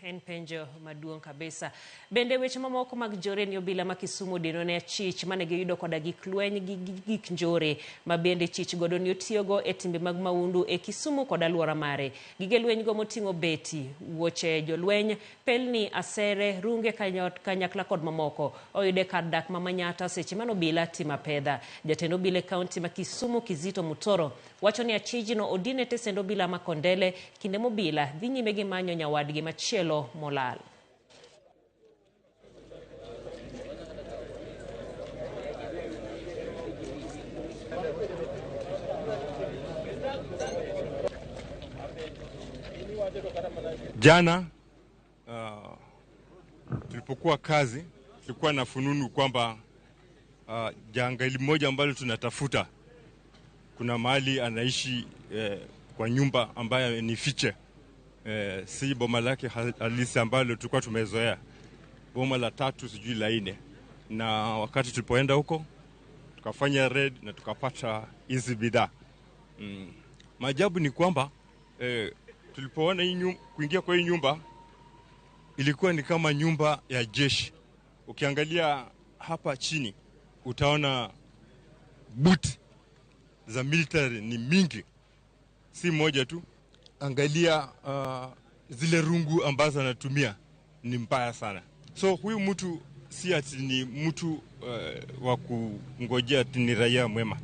En penjo maduong' kabisa. Bende weche mamoko mag njore ni obila ma Kisumu dino ne chich mane giyudo koda gik lweny gi gik njore ma bende chich godo ni otiyogo e timbe mag maundu e Kisumu kod alwora mare. Gige lweny go moting'o beti, wuoche jolweny, pelni, asere, runge kanyakla kod mamoko oyude kar dak ma Manyata seche mano obila tima pedha. Jatend obila kaunti ma Kisumu Kizito Mutoro wacho ni achijno odine tesend obila ma Kondele kinde mobila dhi nyime gi manyo nyawadgi machielo molal. Jana tulipokuwa kazi tulikuwa na fununu kwamba jangali moja ambalo tunatafuta kuna mahali anaishi kwa nyumba ambayo ni fiche, si boma lake halisi ambalo tulikuwa tumezoea, boma la 3 sijui la 4. Na wakati tulipoenda huko tukafanya raid na tukapata hizi bidhaa. Maajabu ni kwamba tulipoona kuingia kwa hii nyumba ilikuwa ni kama nyumba ya jeshi. Ukiangalia hapa chini utaona boot za military ni mingi, si moja tu. Angalia zile rungu ambazo anatumia ni mbaya sana. So huyu mtu si ati ni mtu wa kungojea ati ni raia mwema.